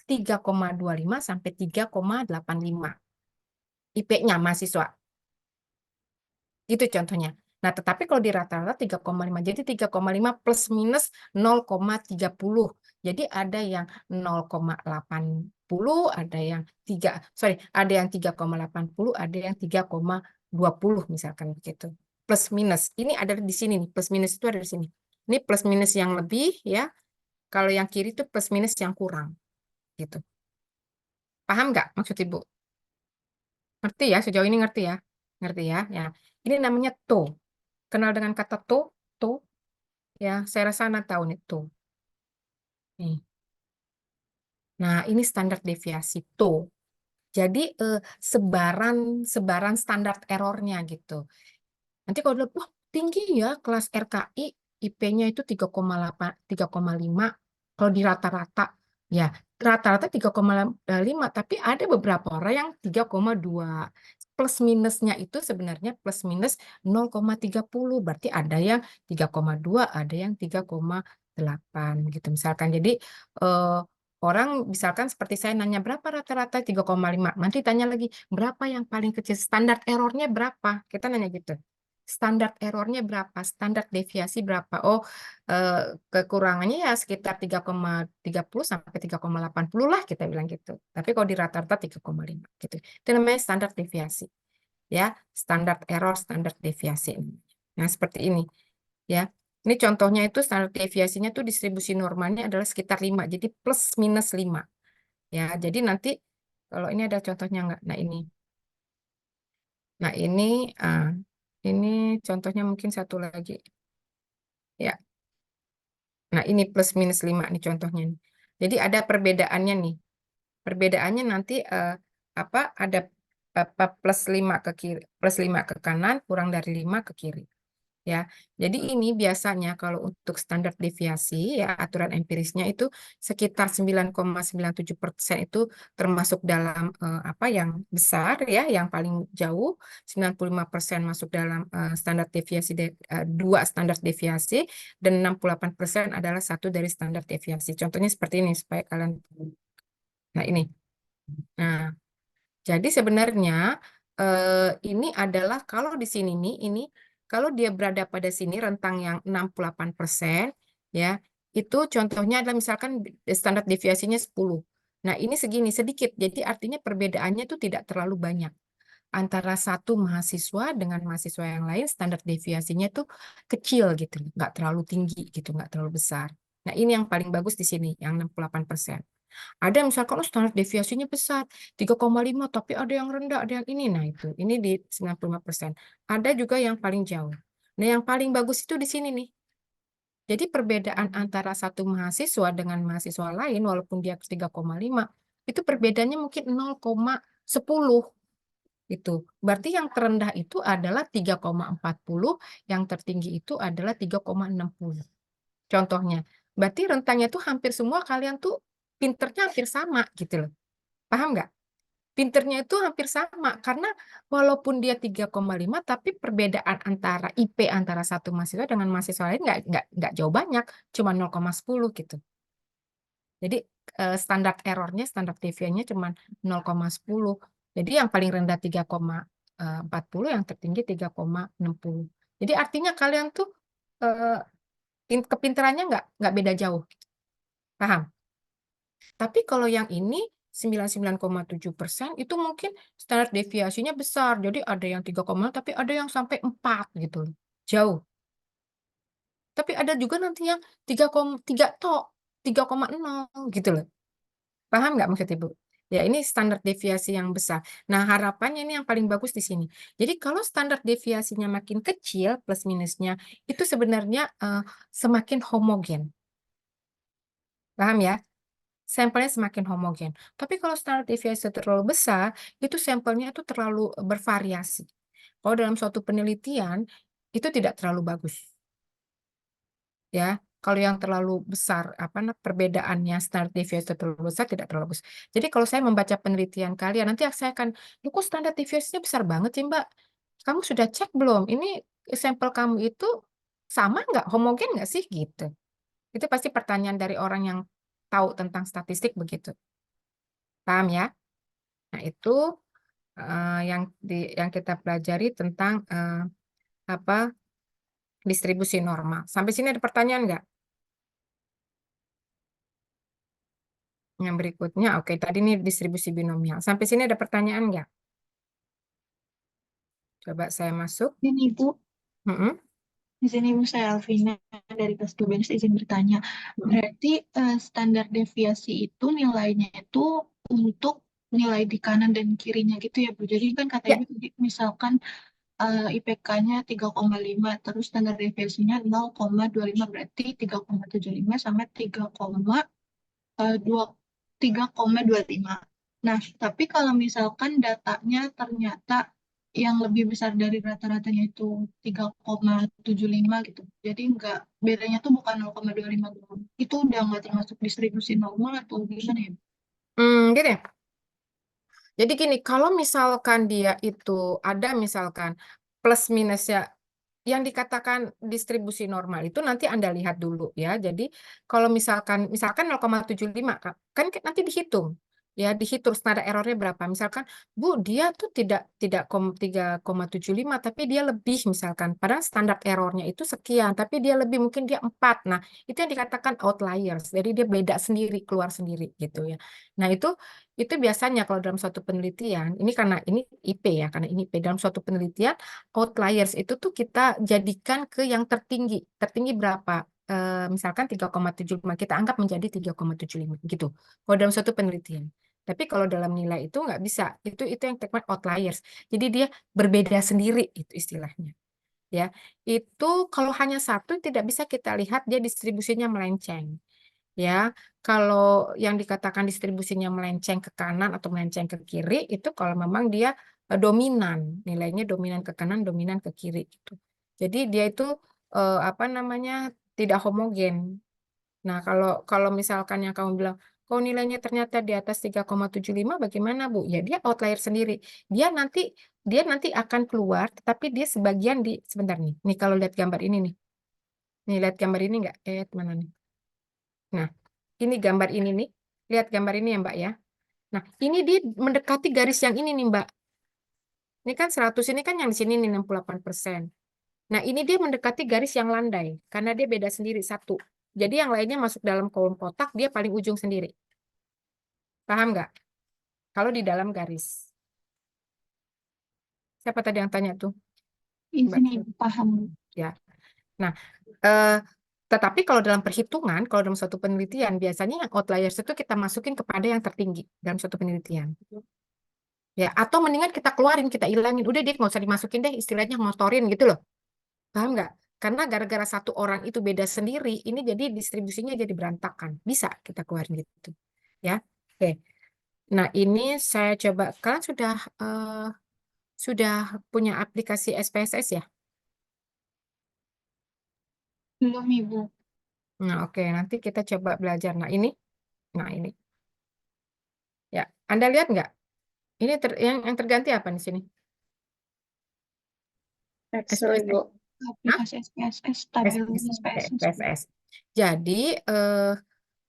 3,25 sampai 3,85 IP-nya mahasiswa. Itu contohnya. Nah, tetapi kalau di rata-rata 3,5. Jadi 3,5 plus minus 0,30. Jadi ada yang 0,80, ada yang 3,80, ada yang 3,20 misalkan begitu. Plus minus. Ini ada di sini nih, plus minus itu ada di sini. Ini plus minus yang lebih ya. Kalau yang kiri itu plus minus yang kurang gitu. Paham nggak maksud Ibu? Ngerti ya, sejauh ini ngerti ya? Ngerti ya? Ya. Ini namanya to. Kenal dengan kata to? To. Ya, saya rasa Anda tahu nih to. Nih. Nah, ini standar deviasi to. Jadi sebaran sebaran standar errornya gitu. Nanti kalau udah, wah tinggi ya kelas RKI, IP-nya itu 3,8, 3,5. Kalau di rata-rata, ya rata-rata 3,5, tapi ada beberapa orang yang 3,2. plus minusnya itu sebenarnya plus minus 0,30. Berarti ada yang 3,2, ada yang 3,8 gitu misalkan. Jadi eh, orang misalkan seperti saya nanya berapa rata-rata 3,5. Nanti tanya lagi berapa yang paling kecil, standar errornya berapa? Kita nanya gitu. Standar errornya berapa? Standar deviasi berapa? Oh, eh, kekurangannya ya sekitar 3,30 sampai 3,80 lah kita bilang gitu. Tapi kalau di rata-rata 3,5 gitu. Itu namanya standar deviasi. Ya, standar error, standar deviasi. Nah, seperti ini ya. Ini contohnya itu standar deviasinya tuh distribusi normalnya adalah sekitar 5. Jadi plus minus 5. Ya, jadi nanti kalau ini ada contohnya nggak? Nah, ini. Nah, ah, ini contohnya mungkin satu lagi. Ya. Nah, ini plus minus 5 nih contohnya nih. Jadi ada perbedaannya nih. Perbedaannya nanti apa ada apa plus 5 ke kiri, plus 5 ke kanan, kurang dari 5 ke kiri. Ya. Jadi ini biasanya kalau untuk standar deviasi ya aturan empirisnya itu sekitar 9,97% itu termasuk dalam apa yang besar ya, yang paling jauh. 95% masuk dalam standar deviasi dua standar deviasi dan 68% adalah satu dari standar deviasi. Contohnya seperti ini supaya kalian. Nah, ini. Nah, jadi sebenarnya ini adalah kalau di sini nih, ini kalau dia berada pada sini rentang yang 68%, ya, itu contohnya adalah misalkan standar deviasinya 10. Nah, ini segini sedikit. Jadi artinya perbedaannya itu tidak terlalu banyak. Antara satu mahasiswa dengan mahasiswa yang lain standar deviasinya itu kecil gitu, nggak terlalu tinggi gitu, nggak terlalu besar. Nah, ini yang paling bagus di sini, yang 68%. Ada yang misalkan oh, standar deviasinya besar, 3,5, tapi ada yang rendah, ada yang ini. Nah, ini di 95%. Ada juga yang paling jauh. Nah, yang paling bagus itu di sini nih. Jadi perbedaan antara satu mahasiswa dengan mahasiswa lain, walaupun dia 3,5, itu perbedaannya mungkin 0,10 itu. Berarti yang terendah itu adalah 3,40, yang tertinggi itu adalah 3,60. Contohnya. Berarti rentangnya tuh hampir semua kalian tuh pinternya hampir sama gitu loh. Paham nggak? Pinternya itu hampir sama karena walaupun dia 3,5 tapi perbedaan antara IP antara satu mahasiswa dengan mahasiswa lain nggak jauh banyak, cuma 0,10 gitu. Jadi standar errornya, standar deviasinya cuma 0,10. Jadi yang paling rendah 3,40, yang tertinggi 3,60. Jadi artinya kalian tuh eh, kepintarannya nggak beda jauh. Paham? Tapi kalau yang ini 99,7% itu mungkin standar deviasinya besar. Jadi ada yang 3, tapi ada yang sampai 4 gitu loh. Jauh. Tapi ada juga nanti yang 3,3 tok, 3,0 gitu loh. Paham nggak maksud Ibu? Ya, ini standar deviasi yang besar. Nah, harapannya ini yang paling bagus di sini. Jadi kalau standar deviasinya makin kecil, plus minusnya, itu sebenarnya semakin homogen. Paham ya? Sampelnya semakin homogen. Tapi kalau standar deviasi terlalu besar, itu sampelnya itu terlalu bervariasi. Kalau dalam suatu penelitian, itu tidak terlalu bagus. Ya, kalau yang terlalu besar, perbedaannya standar deviasi terlalu besar, tidak terlalu bagus. Jadi kalau saya membaca penelitian kalian, nanti saya akan, "Loh, kok standar deviasinya besar banget sih, Mbak? Kamu sudah cek belum? Ini sampel kamu itu sama nggak? Homogen nggak sih?" Gitu. Itu pasti pertanyaan dari orang yang tahu tentang statistik begitu. Paham ya? Nah, itu yang kita pelajari tentang apa distribusi normal. Sampai sini ada pertanyaan nggak? Yang berikutnya, oke, tadi ini distribusi binomial. Sampai sini ada pertanyaan nggak? Coba saya masuk. Ini Ibu, Mm-mm. di sini Ibu saya Alvina dari kelas 12 izin bertanya. Berarti standar deviasi itu nilainya itu untuk nilai di kanan dan kirinya gitu ya Bu. Jadi kan kata Ya, Ibu tadi misalkan IPK-nya 3,5 terus standar deviasinya 0,25 berarti 3,75 sama 3,25. Nah, tapi kalau misalkan datanya ternyata yang lebih besar dari rata-ratanya itu 3,75 gitu. Jadi nggak bedanya tuh bukan 0,25 doang. Itu udah nggak termasuk distribusi normal atau gimana ya? gini. Jadi gini, kalau misalkan dia itu ada misalkan plus minusnya yang dikatakan distribusi normal itu nanti Anda lihat dulu ya. Jadi kalau misalkan 0,75 kan nanti dihitung. Ya, dihitung standar errornya berapa. Misalkan, Bu, dia tuh tidak 3,75 tapi dia lebih misalkan. Padahal standar errornya itu sekian, tapi dia lebih mungkin dia 4. Nah, itu yang dikatakan outliers. Jadi dia beda sendiri, keluar sendiri gitu ya. Nah, itu biasanya kalau dalam suatu penelitian, ini karena ini IP ya, karena ini IP dalam suatu penelitian, outliers itu tuh kita jadikan ke yang tertinggi. Tertinggi berapa? Misalkan 3,75 kita anggap menjadi 3,75 gitu. Kalau dalam suatu penelitian. Tapi kalau dalam nilai itu nggak bisa. Itu yang terkait outliers. Jadi dia berbeda sendiri itu istilahnya. Ya, itu kalau hanya satu tidak bisa kita lihat dia distribusinya melenceng. Ya, kalau yang dikatakan distribusinya melenceng ke kanan atau melenceng ke kiri itu kalau memang dia dominan, nilainya dominan ke kanan, dominan ke kiri gitu. Jadi dia itu apa namanya tidak homogen. Nah, kalau kalau misalkan yang kamu bilang, kalau nilainya ternyata di atas 3,75 bagaimana, Bu? Ya dia outlier sendiri. Dia nanti akan keluar, tetapi dia sebagian di sebentar nih. Nih kalau lihat gambar ini nih. Nih lihat gambar ini nggak? Mana nih? Nah, ini gambar ini nih. Lihat gambar ini ya, Mbak ya. Nah, ini dia mendekati garis yang ini nih, Mbak. Ini kan 100 ini kan yang di sini nih 68%. Nah, ini dia mendekati garis yang landai karena dia beda sendiri satu. Jadi yang lainnya masuk dalam kolom kotak, dia paling ujung sendiri. Paham nggak? Kalau di dalam garis. Siapa tadi yang tanya tuh? Mbak. Izin Ibu paham. Ya. Nah, eh, tetapi kalau dalam perhitungan, kalau dalam suatu penelitian, biasanya yang outliers itu kita masukin kepada yang tertinggi dalam suatu penelitian. Ya, atau mendingan kita keluarin, kita ilangin. Udah dia nggak usah dimasukin deh, istilahnya ngotorin gitu loh. Paham nggak? Karena gara-gara satu orang itu beda sendiri, ini jadi distribusinya jadi berantakan. Bisa kita keluarin gitu. Ya, oke. Nah, ini saya coba, kalian sudah punya aplikasi SPSS ya? Belum Ibu. Nah, oke. Nanti kita coba belajar. Nah ini. Ya, Anda lihat nggak? Ini yang terganti apa di sini? Excel, SPSS. Ibu. Hah? Aplikasi SPSS, tabel SPSS. Oke, SPSS. PSS. Jadi,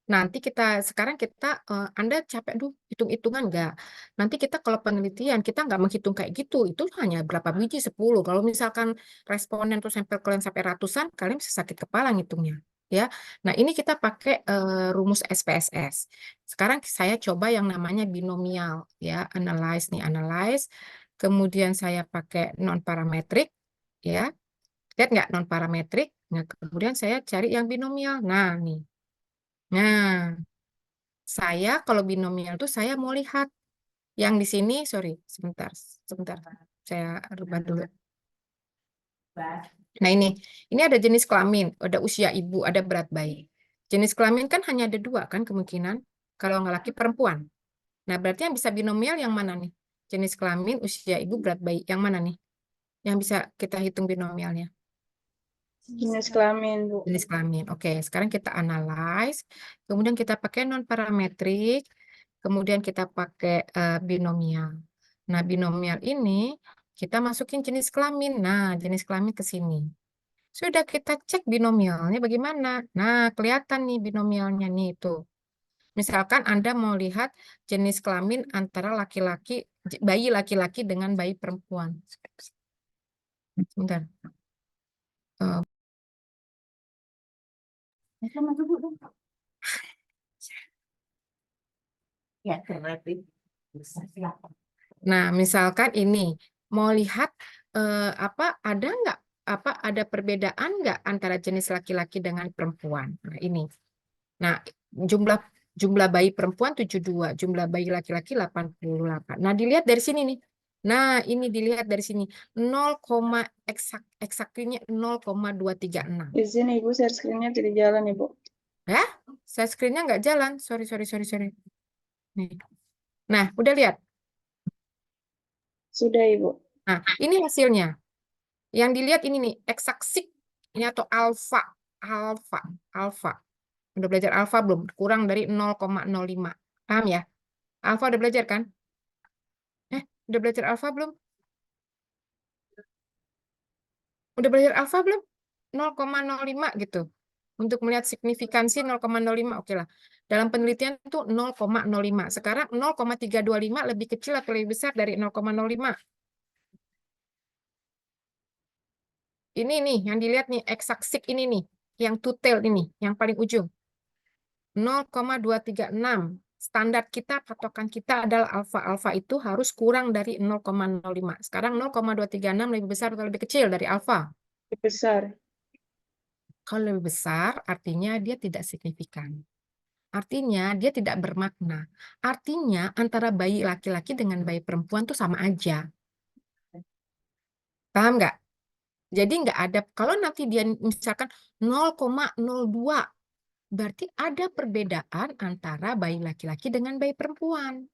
nanti sekarang kita, Anda capek dulu hitung-hitungan nggak? Nanti kita kalau penelitian, kita nggak menghitung kayak gitu. Itu hanya berapa biji, 10. Kalau misalkan responden tuh sampai kalian sampai ratusan, kalian bisa sakit kepala ngitungnya. Ya, nah ini kita pakai rumus SPSS. Sekarang saya coba yang namanya binomial, ya, analyze. Kemudian saya pakai non parametrik, ya, lihat nggak non parametrik. Nah, kemudian saya cari yang binomial. Nah, nih. Nah, saya kalau binomial tuh saya mau lihat yang di sini, sorry, sebentar, saya rubah dulu. Nah ini ada jenis kelamin, ada usia ibu, ada berat bayi. Jenis kelamin kan hanya ada dua kan kemungkinan, kalau nggak laki perempuan. Nah berarti yang bisa binomial yang mana nih? Jenis kelamin, usia ibu, berat bayi, yang mana nih? Yang bisa kita hitung binomialnya? Jenis kelamin, Bu. Jenis kelamin. Oke, sekarang kita analyze, kemudian kita pakai non parametrik, kemudian kita pakai binomial. Nah, binomial ini kita masukin jenis kelamin. Nah, jenis kelamin ke sini. Sudah kita cek binomialnya bagaimana. Nah, kelihatan nih binomialnya nih itu. Misalkan Anda mau lihat jenis kelamin antara bayi laki-laki dengan bayi perempuan. Sebentar. Nah, misalkan ini mau lihat ada perbedaan nggak antara jenis laki-laki dengan perempuan. Nah, ini. Nah, jumlah jumlah bayi perempuan 72, jumlah bayi laki-laki 88. Nah, dilihat dari sini nih. Nah, ini dilihat dari sini 0, eksaknya 0,236. Izin Ibu, share screen-nya tidak jalan, Ibu. Ya, saya screen-nya nggak jalan. Sorry. Nih. Nah, udah lihat. Sudah, Ibu. Nah, ini hasilnya. Yang dilihat ini nih, eksaksik ini atau alfa. Udah belajar alfa belum? Kurang dari 0,05. Paham ya? Alfa udah belajar kan? Udah belajar alfa belum? Udah belajar alfa belum? 0,05 gitu. Untuk melihat signifikansi 0,05, oke lah. Dalam penelitian itu 0,05. Sekarang 0,325 lebih kecil atau lebih besar dari 0,05? Ini nih, yang dilihat nih, eksaksik ini nih. Yang two-tail ini, yang paling ujung. 0,236. Standar kita, patokan kita adalah alfa. Alfa itu harus kurang dari 0,05. Sekarang 0,236 lebih besar atau lebih kecil dari alfa? Lebih besar. Kalau lebih besar, artinya dia tidak signifikan. Artinya dia tidak bermakna. Artinya antara bayi laki-laki dengan bayi perempuan tuh sama aja. Paham nggak? Jadi nggak ada, kalau nanti dia misalkan 0,02, berarti ada perbedaan antara bayi laki-laki dengan bayi perempuan.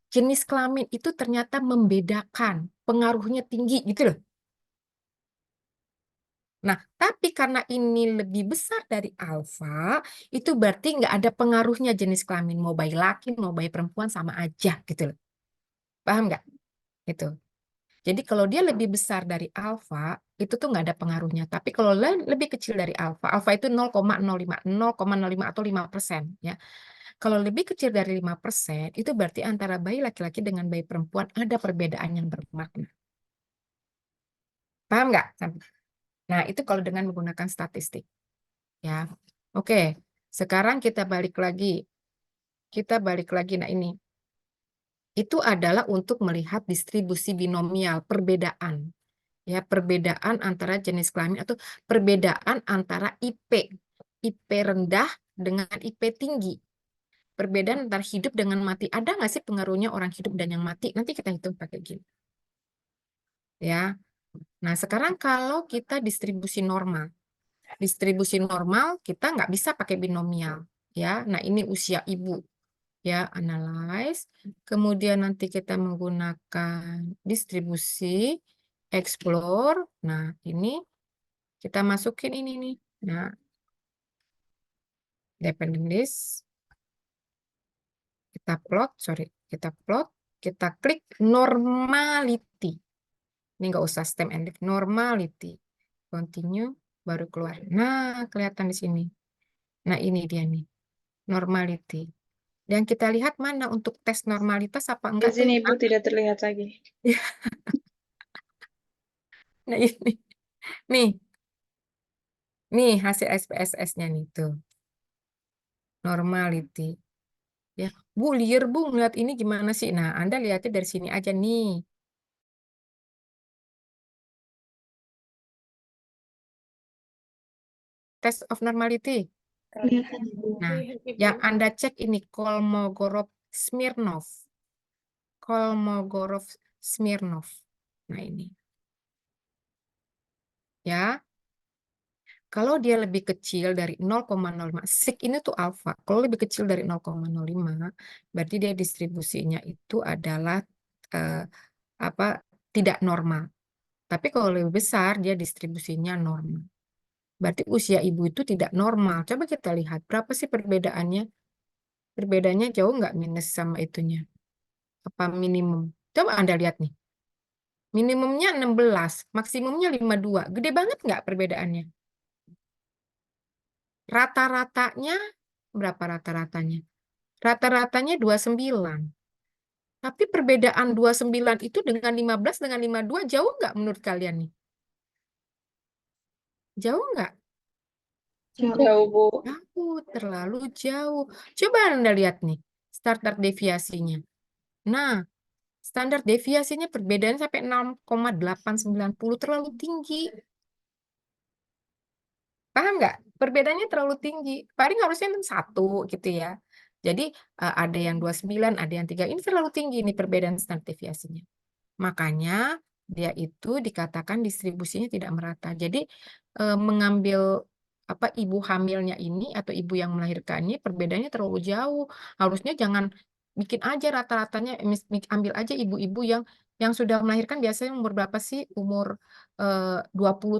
Jenis kelamin itu ternyata membedakan, pengaruhnya tinggi gitu loh. Nah, tapi karena ini lebih besar dari alfa, itu berarti nggak ada pengaruhnya jenis kelamin. Mau bayi laki, mau bayi perempuan sama aja gitu loh. Paham nggak? Gitu. Jadi kalau dia lebih besar dari alfa, itu tuh nggak ada pengaruhnya. Tapi kalau lebih kecil dari alfa, alfa itu 0,05, 0,05 atau 5%. Ya. Kalau lebih kecil dari 5%, itu berarti antara bayi laki-laki dengan bayi perempuan ada perbedaan yang bermakna. Paham nggak? Nah, itu kalau dengan menggunakan statistik. Ya, oke. Sekarang kita balik lagi. Nah ini. Itu adalah untuk melihat distribusi binomial, perbedaan. Ya, perbedaan antara jenis kelamin atau perbedaan antara IP. IP rendah dengan IP tinggi. Perbedaan antara hidup dengan mati. Ada nggak sih pengaruhnya orang hidup dan yang mati? Nanti kita hitung pakai gini. Ya. Nah, sekarang kalau kita distribusi normal. Distribusi normal kita nggak bisa pakai binomial. Ya, nah ini usia ibu. Ya, analyze. Kemudian nanti kita menggunakan distribusi, explore. Nah, ini kita masukin ini nih. Nah, dependent list. Kita plot, kita klik normality. Ini nggak usah stem and leave, normality. Continue, baru keluar. Nah, kelihatan di sini. Nah, ini dia nih, normality. Dan kita lihat mana untuk tes normalitas apa enggak tuh. Izin Ibu tidak terlihat lagi. Nah, ini. Nih hasil SPSS-nya nih tuh. Normality. Ya, Bu, liar Bu, ngeliat ini gimana sih? Nah, Anda lihatnya dari sini aja nih. Test of normality. Kelihatan Ibu. Nah, yang Anda cek ini Kolmogorov-Smirnov. Kolmogorov-Smirnov. Nah, ini. Ya. Kalau dia lebih kecil dari 0,05, sig ini tuh alfa. Kalau lebih kecil dari 0,05, berarti dia distribusinya itu adalah apa tidak normal. Tapi kalau lebih besar, dia distribusinya normal. Berarti usia ibu itu tidak normal. Coba kita lihat, berapa sih perbedaannya? Perbedaannya jauh nggak minus sama itunya? Apa minimum? Coba Anda lihat nih. Minimumnya 16, maksimumnya 52. Gede banget nggak perbedaannya? Rata-ratanya, berapa rata-ratanya? Rata-ratanya 29. Tapi perbedaan 29 itu dengan 15 dengan 52 jauh nggak menurut kalian nih? Jauh nggak? Jauh, Bu. Jauh, terlalu jauh. Coba Anda lihat nih, standar deviasinya. Nah, standar deviasinya perbedaan sampai 0,890 terlalu tinggi. Paham nggak? Perbedaannya terlalu tinggi. Paling harusnya 1 gitu ya. Jadi ada yang 29, ada yang 3. Ini terlalu tinggi nih perbedaan standar deviasinya. Makanya dia itu dikatakan distribusinya tidak merata. Jadi mengambil apa ibu hamilnya ini atau ibu yang melahirkannya perbedaannya terlalu jauh. Harusnya jangan bikin aja rata-ratanya, ambil aja ibu-ibu yang sudah melahirkan biasanya umur berapa sih? Umur 20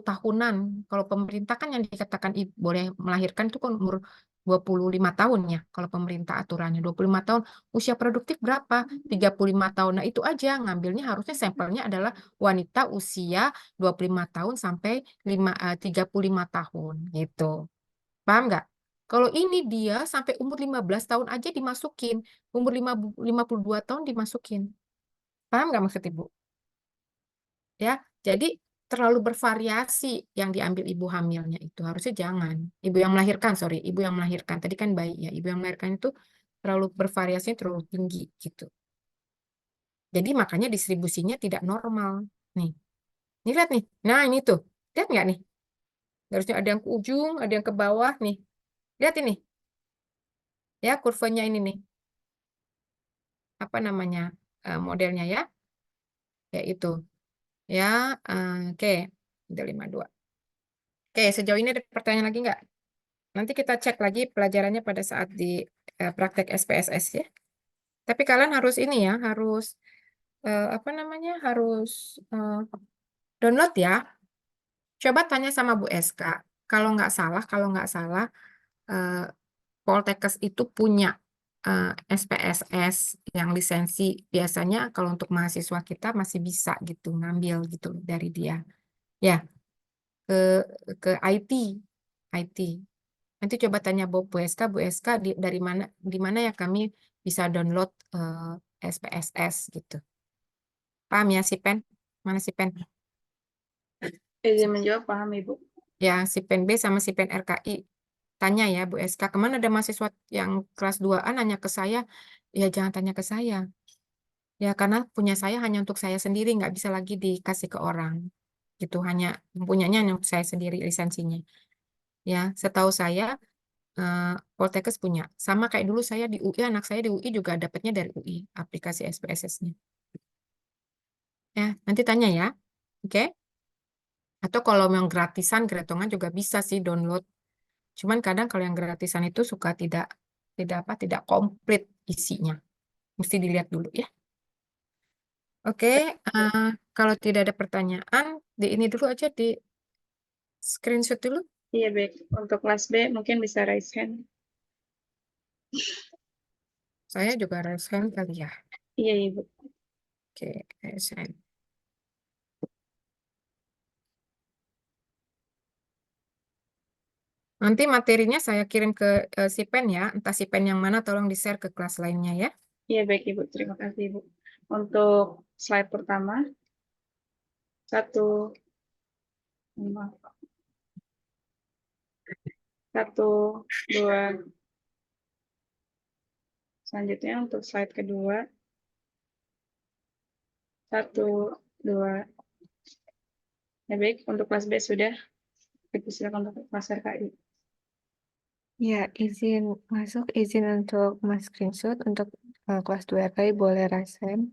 tahunan. Kalau pemerintah kan yang dikatakan boleh melahirkan itu kan umur 25 tahun ya kalau pemerintah aturannya 25 tahun. Usia produktif berapa? 35 tahun. Nah, itu aja ngambilnya harusnya sampelnya adalah wanita usia 25 tahun sampai 35 tahun gitu. Paham nggak? Kalau ini dia sampai umur 15 tahun aja dimasukin, umur 52 tahun dimasukin. Paham nggak maksud Ibu? Ya, jadi terlalu bervariasi yang diambil ibu hamilnya itu harusnya jangan. Ibu yang melahirkan, sorry, ibu yang melahirkan tadi kan bayi ya. Ibu yang melahirkan itu terlalu bervariasinya terlalu tinggi gitu. Jadi makanya distribusinya tidak normal. Nih, ini lihat nih. Nah ini tuh, lihat nggak nih? Harusnya ada yang ke ujung, ada yang ke bawah nih. Lihat ini, ya kurvanya ini nih. Apa namanya modelnya ya? Yaitu ya, oke, udah 52. Oke, sejauh ini ada pertanyaan lagi nggak? Nanti kita cek lagi pelajarannya pada saat di praktek SPSS ya. Tapi kalian harus ini ya, harus apa namanya, harus download ya. Coba tanya sama Bu SK. Kalau nggak salah, eh, Poltekkes itu punya SPSS yang lisensi. Biasanya kalau untuk mahasiswa kita masih bisa gitu ngambil gitu dari dia. Ya, ke ke IT. Nanti coba tanya Bu SK, dari mana ya kami bisa download SPSS gitu. Paham ya si Pen? Mana si Pen? Izin menjawab, paham Ibu. Ya, si Pen B sama si Pen RKI. Tanya ya Bu SK, kemana ada mahasiswa yang kelas 2A nanya ke saya? Ya jangan tanya ke saya. Ya karena punya saya hanya untuk saya sendiri, nggak bisa lagi dikasih ke orang. Gitu, punyanya hanya untuk saya sendiri lisensinya. Ya, setahu saya Poltekkes punya. Sama kayak dulu saya di UI, anak saya di UI juga dapatnya dari UI, aplikasi SPSS-nya. Ya, nanti tanya ya. Oke? Atau kalau yang gratisan, Gretongan juga bisa sih download. Cuman kadang kalau yang gratisan itu suka tidak komplit isinya. Mesti dilihat dulu ya. Oke, kalau tidak ada pertanyaan, di ini dulu aja di screenshot dulu. Iya, baik. Untuk kelas B mungkin bisa raise hand. Saya juga raise hand kali ya. Iya, Ibu. Oke, raise hand. Nanti materinya saya kirim ke si Pen ya. Entah si Pen yang mana, tolong di-share ke kelas lainnya ya. Iya, baik Ibu. Terima kasih Ibu. Untuk slide pertama, 1, 2. Selanjutnya untuk slide kedua, 1, 2. Ya, baik. Untuk kelas B sudah. Silakan untuk kelas RKI. Ya, izin masuk, izin untuk mas screenshot untuk kelas 2 RKI boleh raise hand.